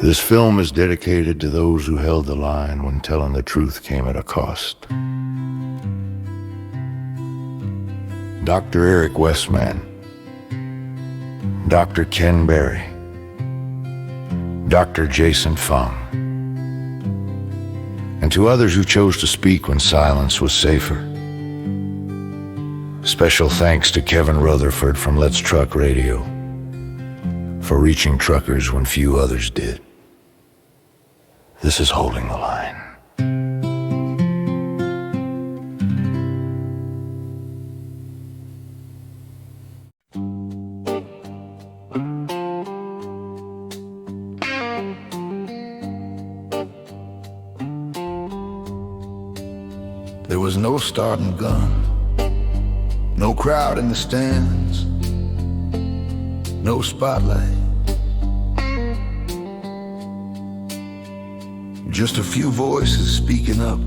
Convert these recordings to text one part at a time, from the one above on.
This film is dedicated to those who held the line when telling the truth came at a cost. Dr. Eric Westman, Dr. Ken Berry, Dr. Jason Fung, and to others who chose to speak when silence was safer. Special thanks to Kevin Rutherford from Let's Truck Radio for reaching truckers when few others did. This is Holding the Line. There was no starting gun, no crowd in the stands, no spotlight. Just a few voices speaking up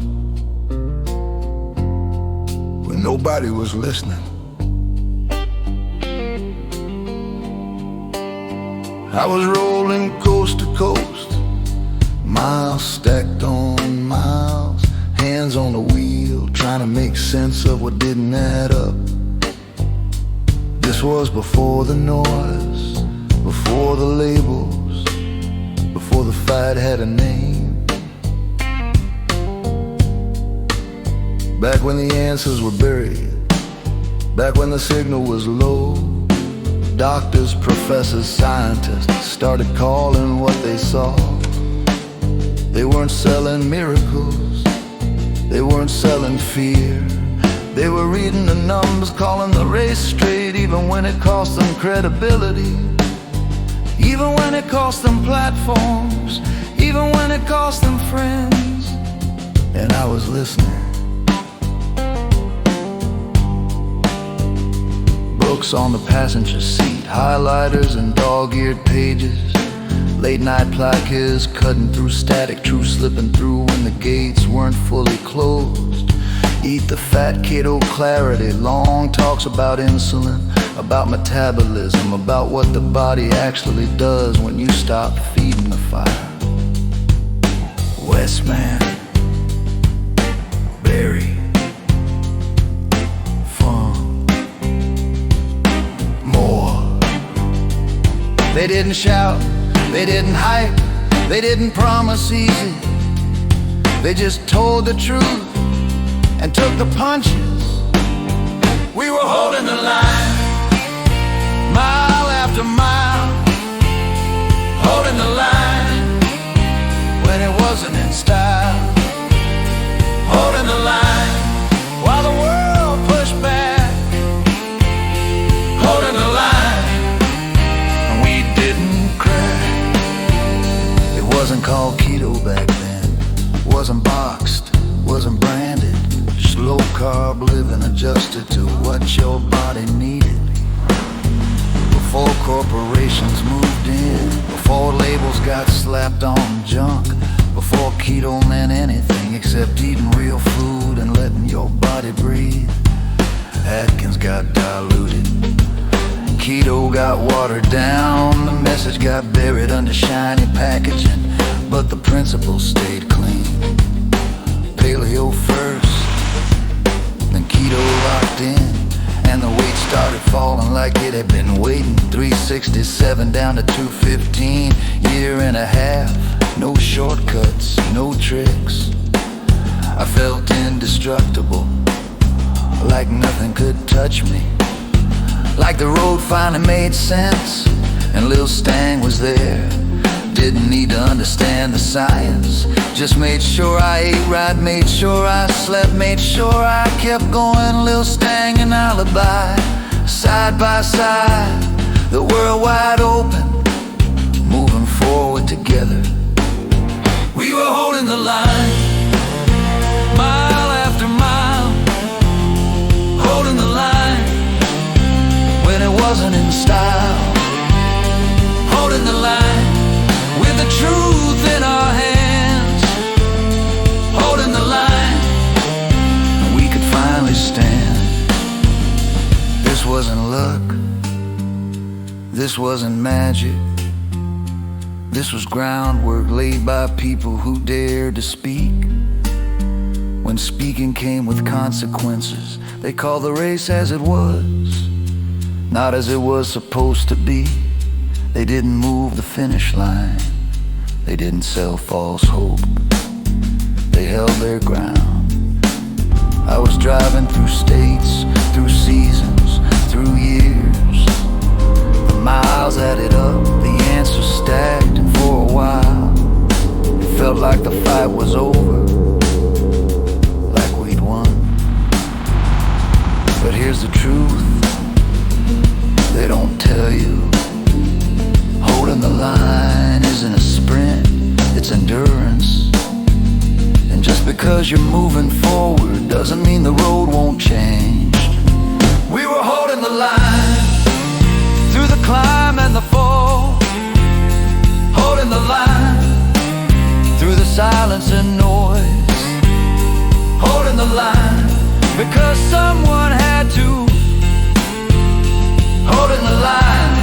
when nobody was listening. I was rolling coast to coast, miles stacked on miles, hands on the wheel, trying to make sense of what didn't add up. This was before the noise, before the labels, before the fight had a name. Back when the answers were buried, back when the signal was low, doctors, professors, scientists started calling what they saw. They weren't selling miracles, they weren't selling fear. They were reading the numbers, calling the race straight, even when it cost them credibility, even when it cost them platforms, even when it cost them friends. And I was listening. Books on the passenger seat, highlighters and dog-eared pages, late night placards cutting through static, truth slipping through when the gates weren't fully closed. Eat the fat keto clarity, long talks about insulin, about metabolism, about what the body actually does when you stop feeding the fire. Westman, Berry, Fung, more. They didn't shout, they didn't hype, they didn't promise easy. They just told the truth and took the punches. We were holding the line, mile after mile, holding the line when it wasn't in style, holding the line while the world pushed back, holding the line, and we didn't crack. It wasn't called keto back then, wasn't boxed, wasn't branded. Low carb living adjusted to what your body needed. Before corporations moved in, before labels got slapped on junk, before keto meant anything except eating real food and letting your body breathe, Atkins got diluted, keto got watered down, the message got buried under shiny packaging, but the principles stayed clean. Paleo first, then keto locked in, and the weight started falling like it had been waiting. 367 down to 215, year and a half, no shortcuts, no tricks. I felt indestructible, like nothing could touch me, like the road finally made sense, and Lil Stang was there. Didn't need to understand the science, just made sure I ate right, made sure I slept, made sure I kept going. Lil Stang and Alibi, side by side, the world wide open, moving forward together. We were holding the line, mile after mile, holding the line when it wasn't in style, holding the line with the truth in our hands, holding the line, and we could finally stand. This wasn't luck, this wasn't magic, This was groundwork laid by people who dared to speak. When speaking came with consequences, they called the race as it was, not as it was supposed to be. They didn't move the finish line, they didn't sell false hope, they held their ground. I was driving through states, through seasons, through years. The miles added up, the answers stacked, and for a while it felt like the fight was over, like we'd won. But here's the truth, they don't tell you. Holding the line isn't a sprint, it's endurance. And just because you're moving forward doesn't mean the road won't change. We were holding the line through the climb and the fall, holding the line through the silence and noise, holding the line because someone had to, holding the line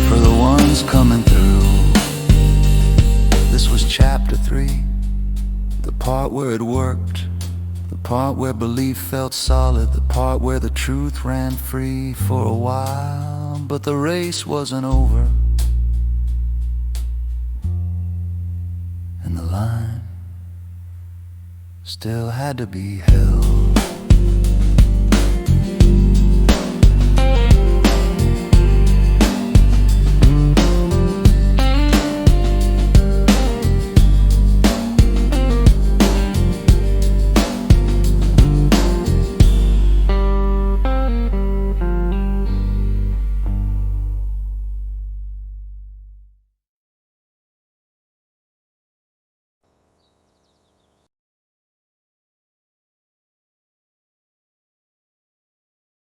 for the ones coming through. This was chapter 3, the part where it worked, the part where belief felt solid, the part where the truth ran free for a while. But the race wasn't over, and the line still had to be held.